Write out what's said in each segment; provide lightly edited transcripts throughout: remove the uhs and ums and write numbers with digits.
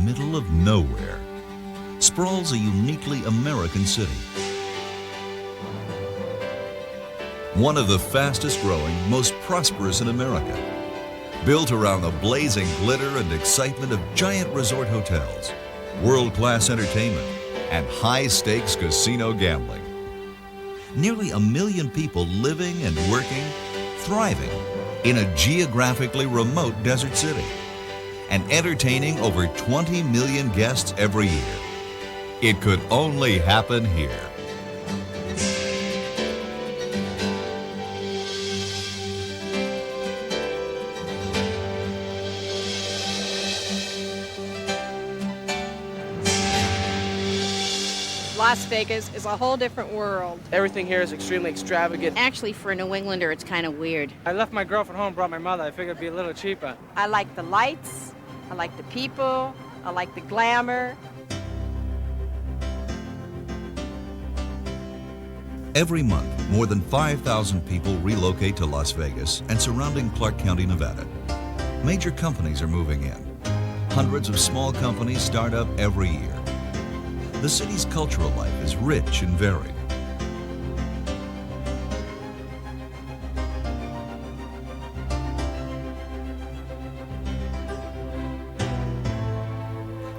middle of nowhere, sprawls a uniquely American city. One of the fastest growing, most prosperous in America. Built around the blazing glitter and excitement of giant resort hotels, world-class entertainment, and high-stakes casino gambling. Nearly 1 million people living and working, thriving in a geographically remote desert city, and entertaining over 20 million guests every year. It could only happen here. Las Vegas is a whole different world. Everything here is extremely extravagant. Actually, for a New Englander, it's kind of weird. I left my girlfriend home, brought my mother. I figured it'd be a little cheaper. I like the lights, I like the people, I like the glamour. Every month, more than 5,000 people relocate to Las Vegas and surrounding Clark County, Nevada. Major companies are moving in. Hundreds of small companies start up every year. The city's cultural life is rich and varied.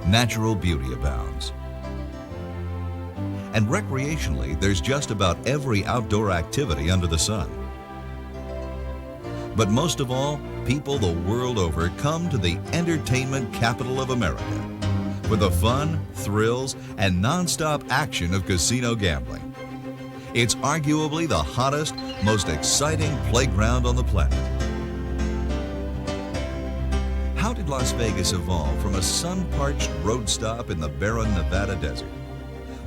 Natural beauty abounds. And recreationally, there's just about every outdoor activity under the sun. But most of all, people the world over come to the entertainment capital of America for the fun, thrills, and non-stop action of casino gambling. It's arguably the hottest, most exciting playground on the planet. How did Las Vegas evolve from a sun-parched road stop in the barren Nevada desert?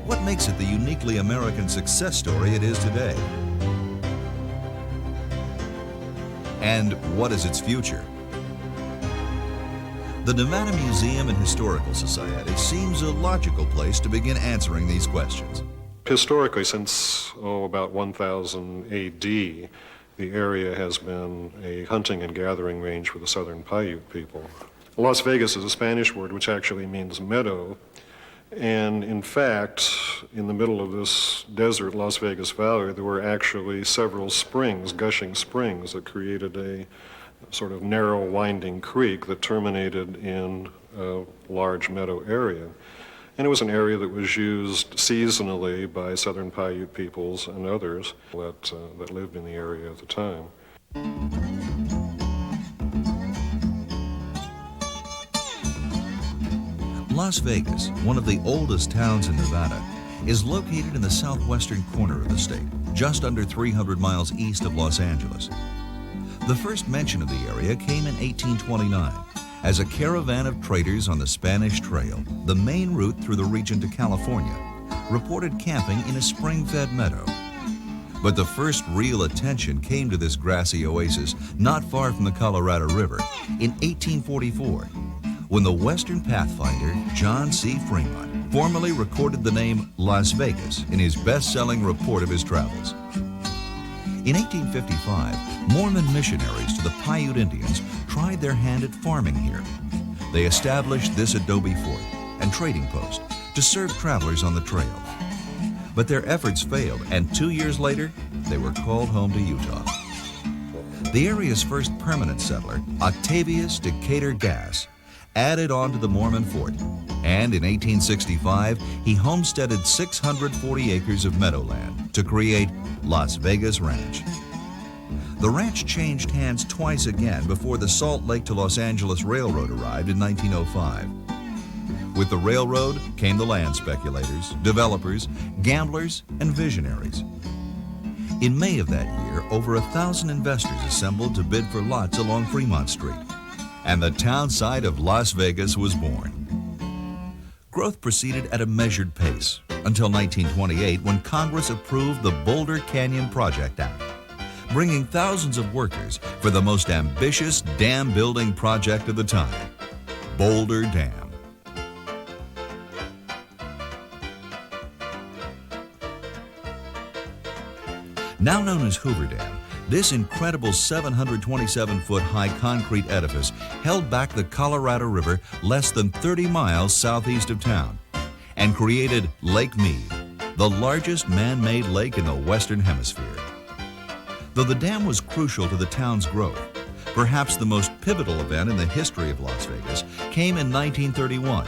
What makes it the uniquely American success story it is today? And what is its future? The Nevada Museum and Historical Society seems a logical place to begin answering these questions. Historically, since about 1000 AD, the area has been a hunting and gathering range for the southern Paiute people. Las Vegas is a Spanish word which actually means meadow. And in fact, in the middle of this desert, Las Vegas Valley, there were actually several springs, gushing springs, that created a sort of narrow, winding creek that terminated in a large meadow area. And it was an area that was used seasonally by southern Paiute peoples and others that lived in the area at the time. Las Vegas, one of the oldest towns in Nevada, is located in the southwestern corner of the state, just under 300 miles east of Los Angeles. The first mention of the area came in 1829 as a caravan of traders on the Spanish Trail, the main route through the region to California, reported camping in a spring-fed meadow. But the first real attention came to this grassy oasis not far from the Colorado River in 1844, when the Western pathfinder John C. Fremont formally recorded the name Las Vegas in his best-selling report of his travels. In 1855, Mormon missionaries to the Paiute Indians tried their hand at farming here. They established this adobe fort and trading post to serve travelers on the trail. But their efforts failed, and 2 years later, they were called home to Utah. The area's first permanent settler, Octavius Decatur Gass, added on to the Mormon fort, and in 1865, he homesteaded 640 acres of meadowland to create Las Vegas Ranch. The ranch changed hands twice again before the Salt Lake to Los Angeles Railroad arrived in 1905. With the railroad came the land speculators, developers, gamblers, and visionaries. In May of that year, over 1,000 investors assembled to bid for lots along Fremont Street, and the town site of Las Vegas was born. Growth proceeded at a measured pace until 1928, when Congress approved the Boulder Canyon Project Act, bringing thousands of workers for the most ambitious dam building project of the time, Boulder Dam. Now known as Hoover Dam, This incredible 727-foot-high concrete edifice held back the Colorado River less than 30 miles southeast of town and created Lake Mead, the largest man-made lake in the Western Hemisphere. Though the dam was crucial to the town's growth, perhaps the most pivotal event in the history of Las Vegas came in 1931,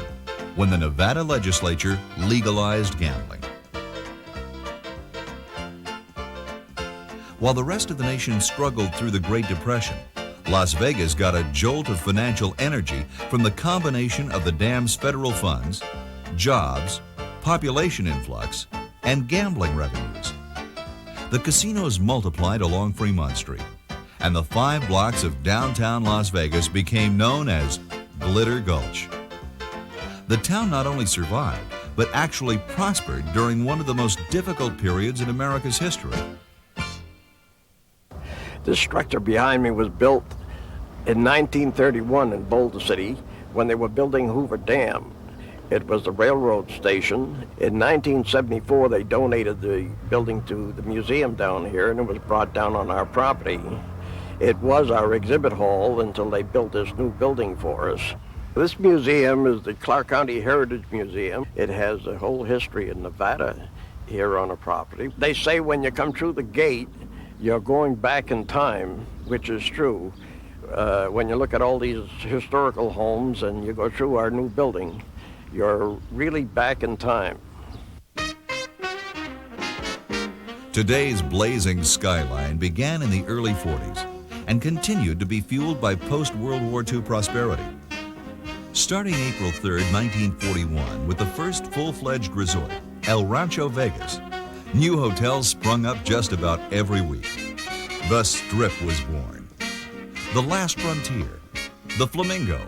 when the Nevada legislature legalized gambling. While the rest of the nation struggled through the Great Depression, Las Vegas got a jolt of financial energy from the combination of the dam's federal funds, jobs, population influx, and gambling revenues. The casinos multiplied along Fremont Street, and the 5 blocks of downtown Las Vegas became known as Glitter Gulch. The town not only survived, but actually prospered during one of the most difficult periods in America's history. This structure behind me was built in 1931 in Boulder City when they were building Hoover Dam. It was the railroad station. In 1974, they donated the building to the museum down here, and it was brought down on our property. It was our exhibit hall until they built this new building for us. This museum is the Clark County Heritage Museum. It has a whole history in Nevada here on the property. They say when you come through the gate, you're going back in time, which is true. When you look at all these historical homes and you go through our new building, you're really back in time. Today's blazing skyline began in the early 40s and continued to be fueled by post-World War II prosperity. Starting April 3, 1941, with the first full-fledged resort, El Rancho Vegas, new hotels sprung up just about every week. The Strip was born. The Last Frontier, the Flamingo,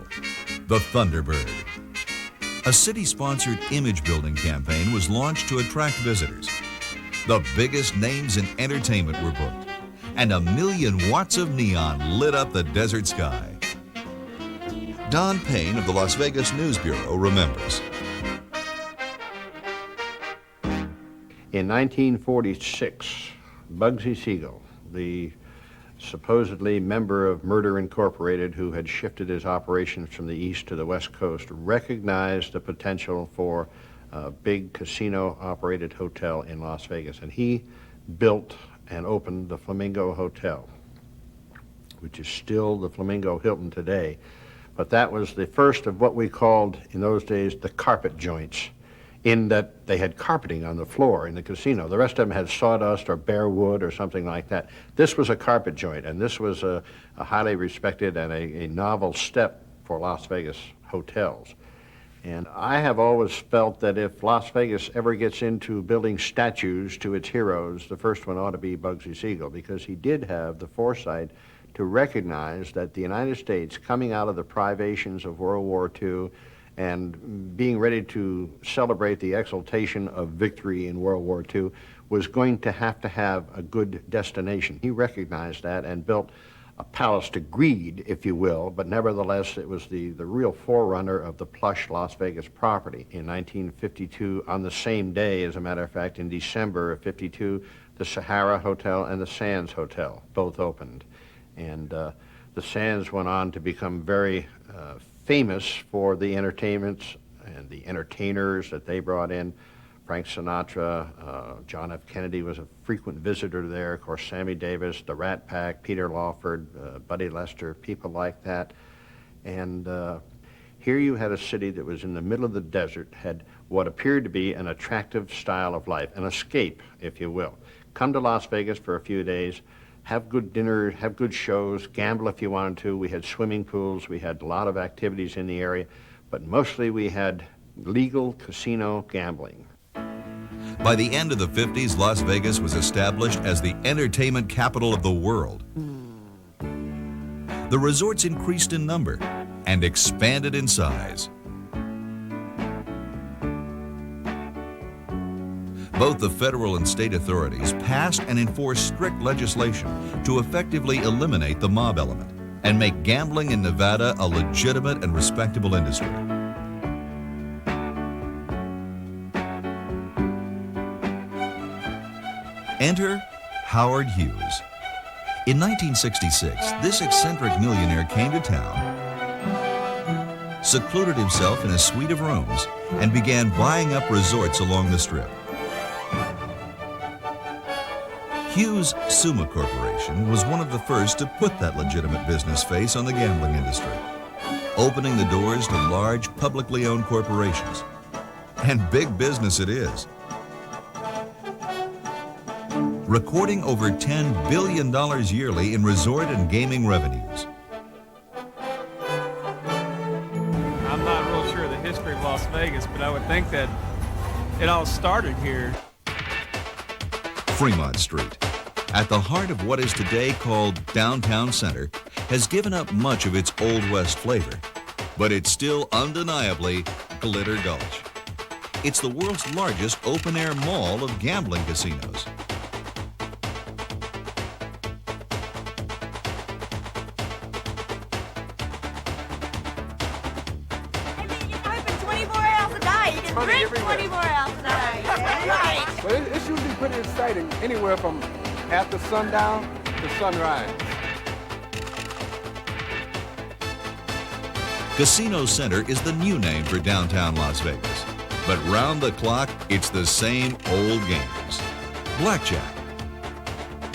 the Thunderbird. A city-sponsored image-building campaign was launched to attract visitors. The biggest names in entertainment were booked, and 1 million watts of neon lit up the desert sky. Don Payne of the Las Vegas News Bureau remembers. In 1946, Bugsy Siegel, the supposedly member of Murder Incorporated who had shifted his operations from the east to the west coast, recognized the potential for a big casino-operated hotel in Las Vegas. And he built and opened the Flamingo Hotel, which is still the Flamingo Hilton today. But that was the first of what we called, in those days, the carpet joints, in that they had carpeting on the floor in the casino. The rest of them had sawdust or bare wood or something like that. This was a carpet joint, and this was a highly respected and a novel step for Las Vegas hotels. And I have always felt that if Las Vegas ever gets into building statues to its heroes, the first one ought to be Bugsy Siegel, because he did have the foresight to recognize that the United States, coming out of the privations of World War II, and being ready to celebrate the exaltation of victory in World War II, was going to have a good destination. He recognized that and built a palace to greed, if you will, but nevertheless it was the real forerunner of the plush Las Vegas property. In 1952, on the same day, as a matter of fact, in December of 52, the Sahara Hotel and the Sands Hotel both opened. And the Sands went on to become very famous for the entertainments and the entertainers that they brought in. Frank Sinatra, John F. Kennedy was a frequent visitor there. Of course, Sammy Davis, the Rat Pack, Peter Lawford, Buddy Lester, people like that. And here you had a city that was in the middle of the desert, had what appeared to be an attractive style of life, an escape, if you will. Come to Las Vegas for a few days, have good dinner, have good shows, gamble if you wanted to. We had swimming pools, we had a lot of activities in the area, but mostly we had legal casino gambling. By the end of the 50s, Las Vegas was established as the entertainment capital of the world. The resorts increased in number and expanded in size. Both the federal and state authorities passed and enforced strict legislation to effectively eliminate the mob element and make gambling in Nevada a legitimate and respectable industry. Enter Howard Hughes. In 1966, this eccentric millionaire came to town, secluded himself in a suite of rooms, and began buying up resorts along the Strip. Hughes Summa Corporation was one of the first to put that legitimate business face on the gambling industry, opening the doors to large publicly owned corporations. And big business it is. Recording over $10 billion yearly in resort and gaming revenues. I'm not real sure of the history of Las Vegas, but I would think that it all started here. Fremont Street, at the heart of what is today called Downtown Center, has given up much of its Old West flavor, but it's still undeniably Glitter Gulch. It's the world's largest open-air mall of gambling casinos. Open 24 hours a day. You can drink 24 hours a day. Right. But it's usually pretty exciting, anywhere from after sundown to sunrise. Casino Center is the new name for downtown Las Vegas. But round the clock, it's the same old games. Blackjack,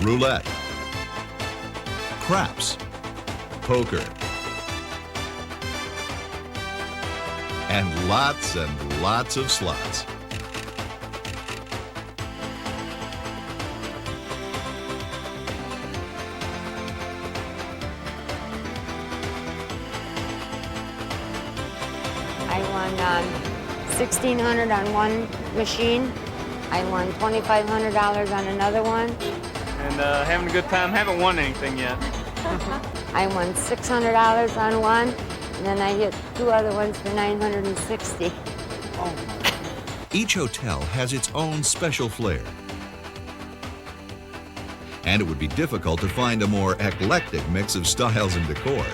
roulette, craps, poker, and lots of slots. I won $1,600 on one machine. I won $2,500 on another one. And having a good time. Haven't won anything yet. I won $600 on one, and then I hit two other ones for $960. Each hotel has its own special flair. And it would be difficult to find a more eclectic mix of styles and decor.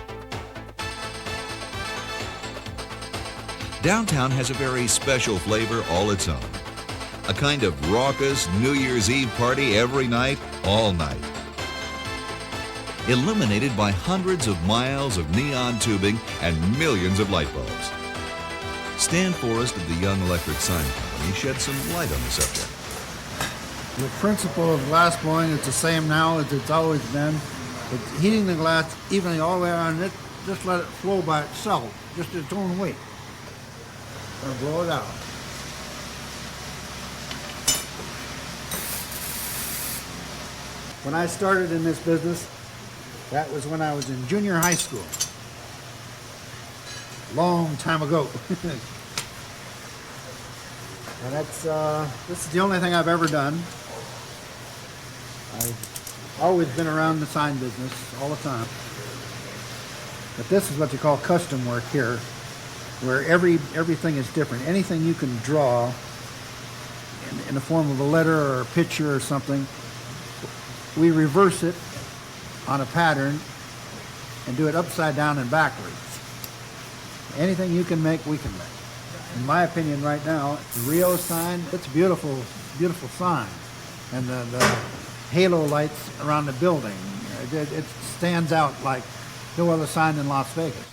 Downtown has a very special flavor all its own. A kind of raucous New Year's Eve party every night, all night. Illuminated by hundreds of miles of neon tubing and millions of light bulbs. Stan Forrest of the Young Electric Sign Company shed some light on the subject. The principle of glass blowing is the same now as it's always been. It's heating the glass evenly all the way around it, just let it flow by itself, just its own weight. Or blow it out. When I started in this business, that was when I was in junior high school. Long time ago. And this is the only thing I've ever done. I've always been around the sign business all the time. But this is what you call custom work here, where everything is different. Anything you can draw in the form of a letter or a picture or something, we reverse it on a pattern and do it upside down and backwards. Anything you can make, we can make. In my opinion right now, the Rio sign, it's a beautiful, beautiful sign. And the halo lights around the building, it stands out like no other sign in Las Vegas.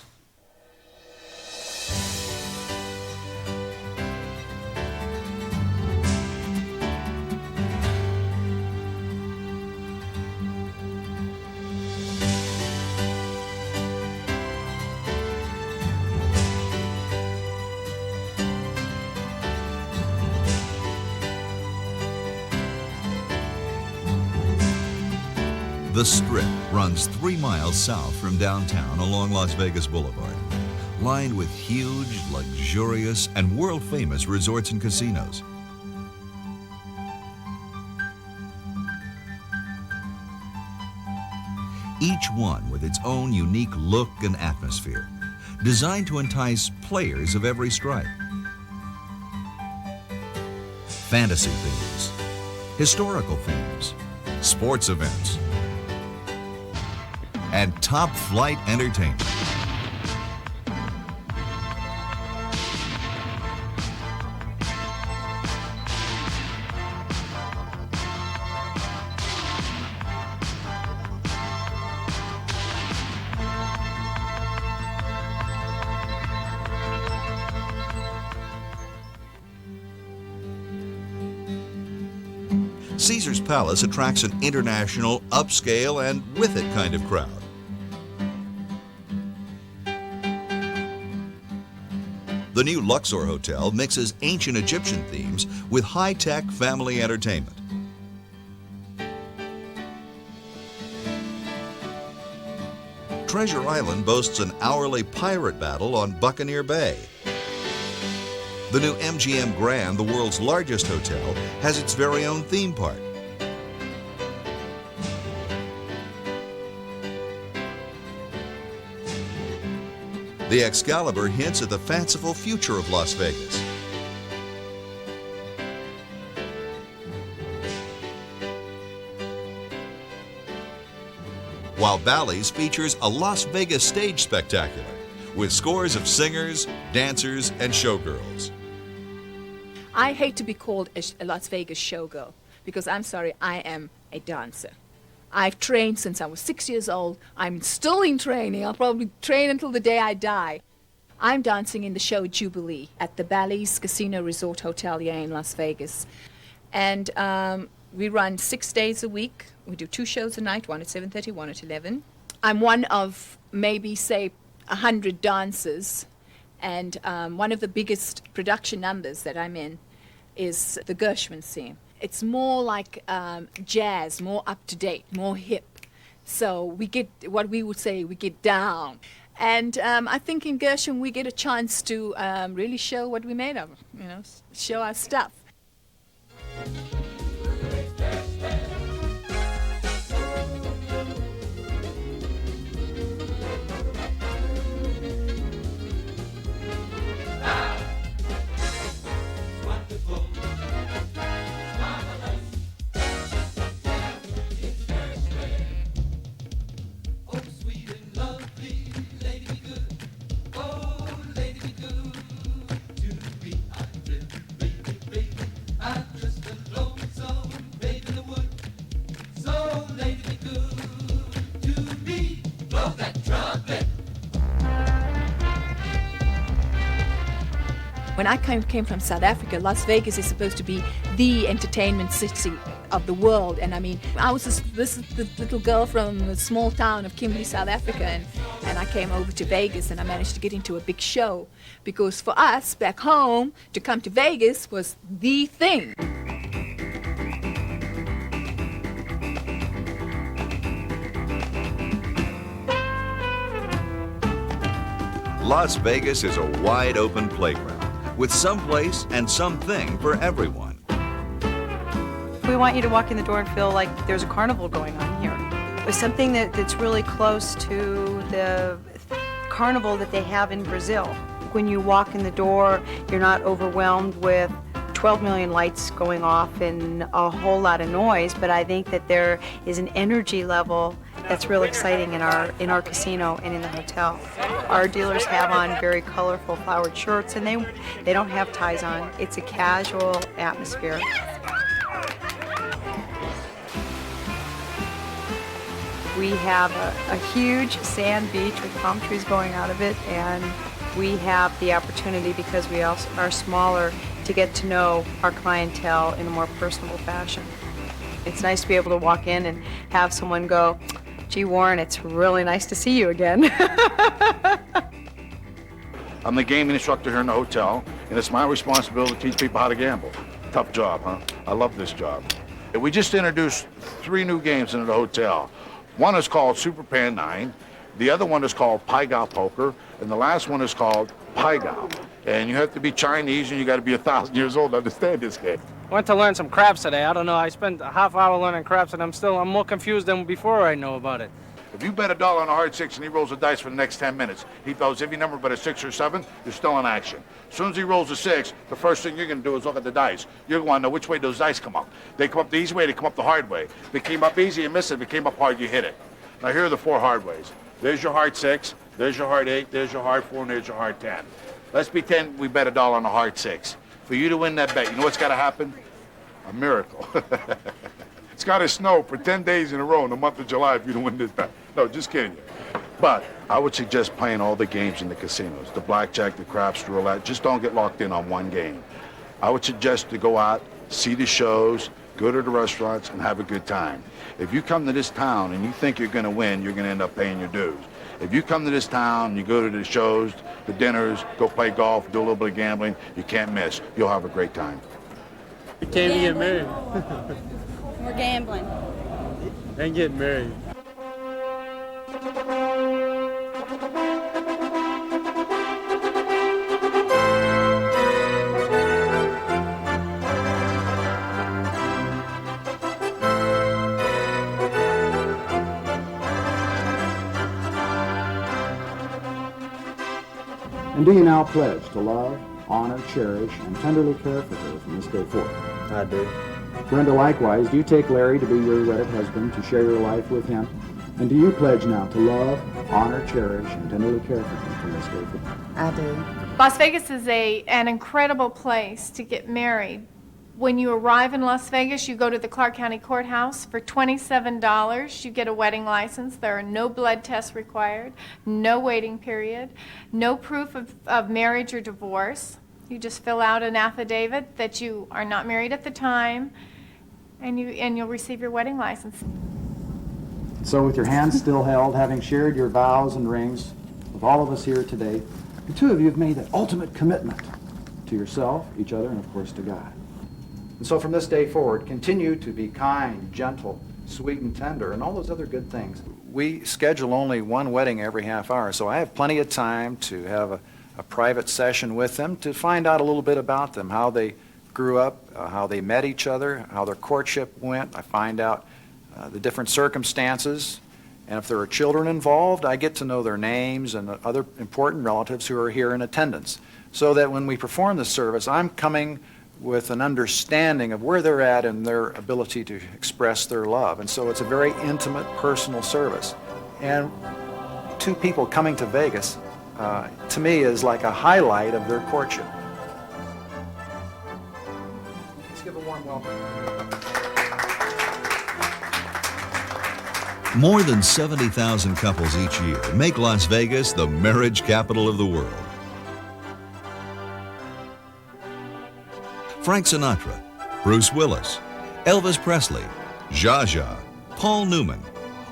The Strip runs 3 miles south from downtown along Las Vegas Boulevard, lined with huge, luxurious, and world-famous resorts and casinos. Each one with its own unique look and atmosphere, designed to entice players of every stripe. Fantasy themes, historical themes, sports events, and top-flight entertainment. Caesar's Palace attracts an international, upscale, and with it kind of crowd. The new Luxor Hotel mixes ancient Egyptian themes with high-tech family entertainment. Treasure Island boasts an hourly pirate battle on Buccaneer Bay. The new MGM Grand, the world's largest hotel, has its very own theme park. The Excalibur hints at the fanciful future of Las Vegas. While Bally's features a Las Vegas stage spectacular with scores of singers, dancers, and showgirls. I hate to be called a Las Vegas showgirl because I'm sorry, I am a dancer. I've trained since I was 6 years old. I'm still in training. I'll probably train until the day I die. I'm dancing in the show Jubilee at the Bally's Casino Resort Hotel here in Las Vegas. And we run 6 days a week. We do 2 shows a night, one at 7:30, one at 11. I'm one of maybe, say, 100 dancers. And one of the biggest production numbers that I'm in is the Gershwin scene. It's more like jazz, more up-to-date, more hip. So we get, what we would say, we get down. And I think in Gershwin we get a chance to really show what we're made of, you know, show our stuff. When I came from South Africa, Las Vegas is supposed to be the entertainment city of the world. And I mean, I was this little girl from the small town of Kimberley, South Africa, and I came over to Vegas and I managed to get into a big show. Because for us, back home, to come to Vegas was the thing. Las Vegas is a wide-open playground with some place and something for everyone. We want you to walk in the door and feel like there's a carnival going on here. It's something that's really close to the carnival that they have in Brazil. When you walk in the door, you're not overwhelmed with 12 million lights going off and a whole lot of noise, but I think that there is an energy level that's real exciting in our casino and in the hotel. Our dealers have on very colorful flowered shirts and they don't have ties on. It's a casual atmosphere. We have a huge sand beach with palm trees going out of it, and we have the opportunity, because we also are smaller, to get to know our clientele in a more personable fashion. It's nice to be able to walk in and have someone go, "Gee, Warren, it's really nice to see you again." I'm the gaming instructor here in the hotel, and it's my responsibility to teach people how to gamble. Tough job, huh? I love this job. We just introduced 3 new games into the hotel. One is called Super Pan 9, the other one is called Pai Gow Poker, and the last one is called Pai Gow. And you have to be Chinese and you got to be 1,000 years old to understand this game. I went to learn some craps today. I don't know, I spent a half hour learning craps and I'm more confused than before I know about it. If you bet $1 on a hard 6 and he rolls a dice for the next 10 minutes, he throws every number but a 6 or 7, you're still in action. As soon as he rolls a 6, the first thing you're going to do is look at the dice. You're going to know which way those dice come up. They come up the easy way, they come up the hard way. If they came up easy, you miss it. If it came up hard, you hit it. Now here are the 4 hard ways. There's your hard 6, there's your hard 8, there's your hard 4, and there's your hard 10. Let's pretend we bet $1 on a hard 6. For you to win that bet, you know what's got to happen? A miracle. It's got to snow for 10 days in a row in the month of July if you don't win this bet. No, just kidding you. But I would suggest playing all the games in the casinos. The blackjack, the craps, the roulette. Just don't get locked in on one game. I would suggest to go out, see the shows, go to the restaurants, and have a good time. If you come to this town and you think you're going to win, you're going to end up paying your dues. If you come to this town, you go to the shows, the dinners, go play golf, do a little bit of gambling, you can't miss. You'll have a great time. You can't get married. We're gambling. And get married. And do you now pledge to love, honor, cherish, and tenderly care for her from this day forth? I do. Brenda, likewise, do you take Larry to be your wedded husband, to share your life with him? And do you pledge now to love, honor, cherish, and tenderly care for him from this day forth? I do. Las Vegas is an incredible place to get married. When you arrive in Las Vegas, you go to the Clark County Courthouse. For $27, you get a wedding license. There are no blood tests required, no waiting period, no proof of marriage or divorce. You just fill out an affidavit that you are not married at the time, and you'll receive your wedding license. So with your hands still held, having shared your vows and rings with all of us here today, the two of you have made that ultimate commitment to yourself, each other, and of course to God. And so from this day forward, continue to be kind, gentle, sweet and tender, and all those other good things. We schedule only one wedding every half hour, so I have plenty of time to have a private session with them to find out a little bit about them, how they grew up, how they met each other, how their courtship went. I find out the different circumstances, and if there are children involved, I get to know their names and other important relatives who are here in attendance, so that when we perform this service, I'm coming with an understanding of where they're at and their ability to express their love. And so it's a very intimate, personal service. And two people coming to Vegas, to me, is like a highlight of their courtship. Let's give a warm welcome. More than 70,000 couples each year make Las Vegas the marriage capital of the world. Frank Sinatra, Bruce Willis, Elvis Presley, Zsa Zsa, Paul Newman,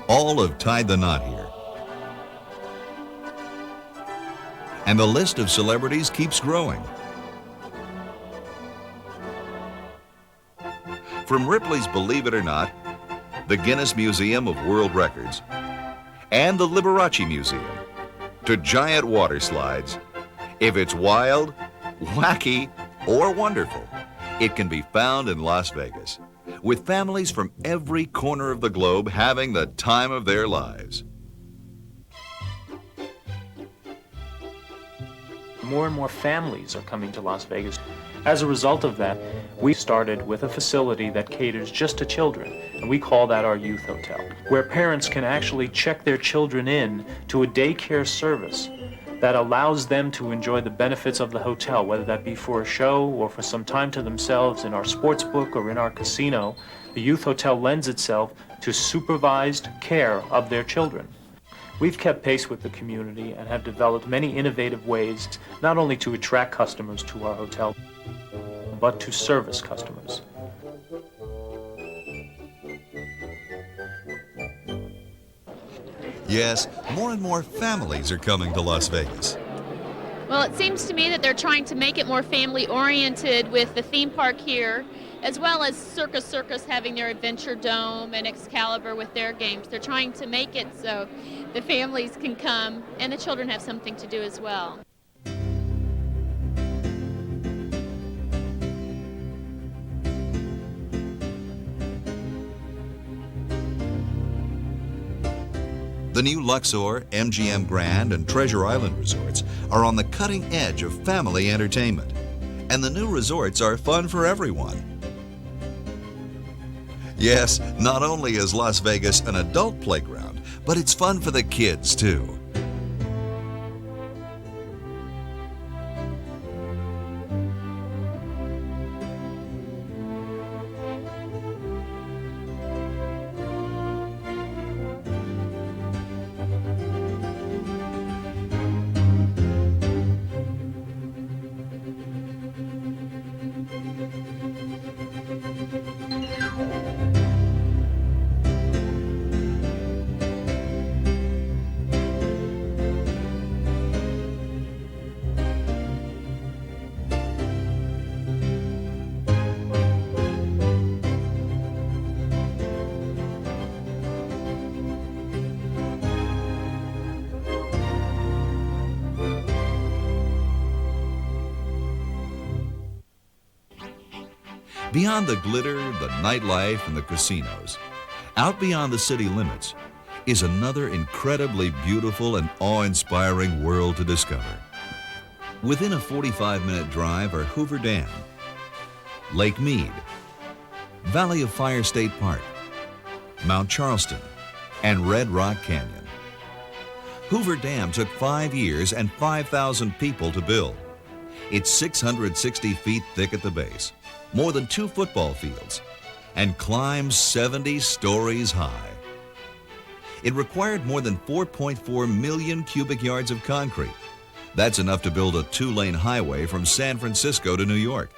all have tied the knot here. And the list of celebrities keeps growing. From Ripley's Believe It or Not, the Guinness Museum of World Records, and the Liberace Museum, to giant water slides, if it's wild, wacky, or wonderful, it can be found in Las Vegas, with families from every corner of the globe having the time of their lives. More and more families are coming to Las Vegas. As a result of that, we started with a facility that caters just to children, and we call that our youth hotel, where parents can actually check their children in to a daycare service that allows them to enjoy the benefits of the hotel, whether that be for a show or for some time to themselves in our sports book or in our casino. The youth hotel lends itself to supervised care of their children. We've kept pace with the community and have developed many innovative ways not only to attract customers to our hotel, but to service customers. Yes, more and more families are coming to Las Vegas. Well, it seems to me that they're trying to make it more family-oriented with the theme park here, as well as Circus having their Adventure Dome and Excalibur with their games. They're trying to make it so the families can come and the children have something to do as well. The new Luxor, MGM Grand, and Treasure Island resorts are on the cutting edge of family entertainment. And the new resorts are fun for everyone. Yes, not only is Las Vegas an adult playground, but it's fun for the kids too. Beyond the glitter, the nightlife, and the casinos, out beyond the city limits is another incredibly beautiful and awe-inspiring world to discover. Within a 45-minute drive are Hoover Dam, Lake Mead, Valley of Fire State Park, Mount Charleston, and Red Rock Canyon. Hoover Dam took 5 years and 5,000 people to build. It's 660 feet thick at the base, more than 2 football fields, and climbs 70 stories high. It required more than 4.4 million cubic yards of concrete. That's enough to build a 2-lane highway from San Francisco to New York.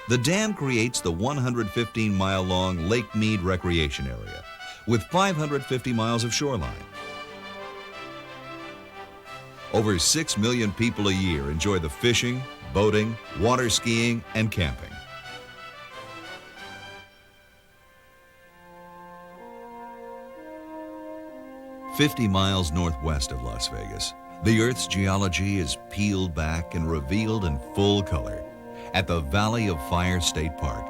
The dam creates the 115-mile-long Lake Mead recreation area with 550 miles of shoreline. Over 6 million people a year enjoy the fishing, boating, water skiing, and camping. "50 miles northwest of Las Vegas, the Earth's geology is peeled back and revealed in full color at the Valley of Fire State Park.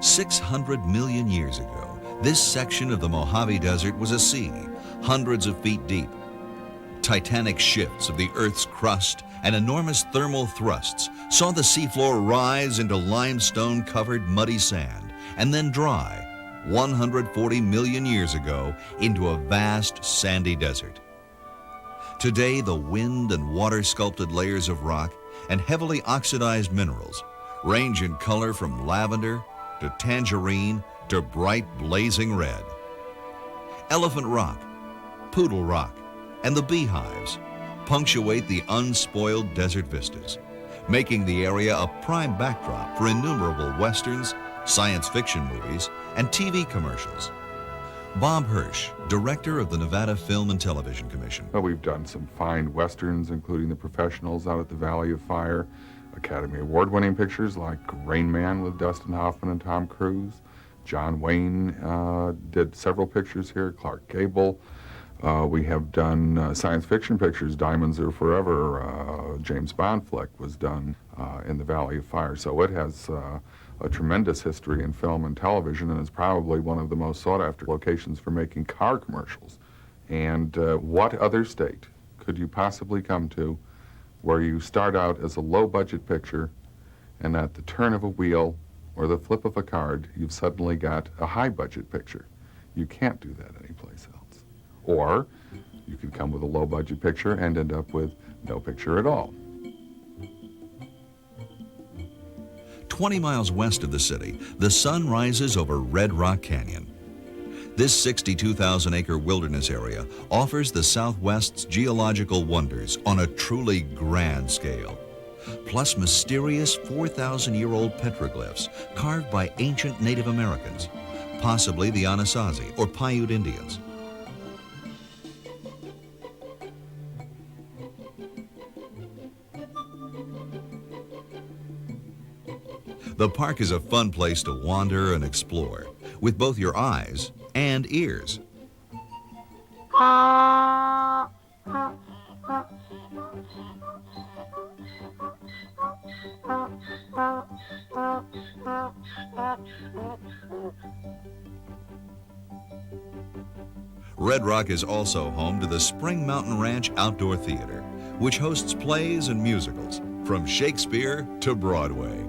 600 million years ago, this section of the Mojave Desert was a sea, hundreds of feet deep. Titanic shifts of the Earth's crust and enormous thermal thrusts saw the seafloor rise into limestone-covered muddy sand and then dry 140 million years ago into a vast sandy desert. Today, the wind and water-sculpted layers of rock and heavily oxidized minerals range in color from lavender to tangerine to bright blazing red. Elephant rock, poodle rock, and the beehives punctuate the unspoiled desert vistas, making the area a prime backdrop for innumerable westerns, science fiction movies, and TV commercials. Bob Hirsch, director of the Nevada Film and Television Commission. Well, we've done some fine westerns, including The Professionals out at the Valley of Fire, Academy Award-winning pictures like Rain Man with Dustin Hoffman and Tom Cruise. John Wayne did several pictures here, Clark Gable. We have done science fiction pictures, Diamonds Are Forever, James Bond flick was done in the Valley of Fire. So it has a tremendous history in film and television, and is probably one of the most sought-after locations for making car commercials. And what other state could you possibly come to where you start out as a low-budget picture, and at the turn of a wheel or the flip of a card, you've suddenly got a high-budget picture? You can't do that anyplace else. Or you could come with a low-budget picture and end up with no picture at all. 20 miles west of the city, the sun rises over Red Rock Canyon. This 62,000-acre wilderness area offers the Southwest's geological wonders on a truly grand scale, plus mysterious 4,000-year-old petroglyphs carved by ancient Native Americans, possibly the Anasazi or Paiute Indians. The park is a fun place to wander and explore, with both your eyes and ears. Red Rock is also home to the Spring Mountain Ranch Outdoor Theater, which hosts plays and musicals from Shakespeare to Broadway.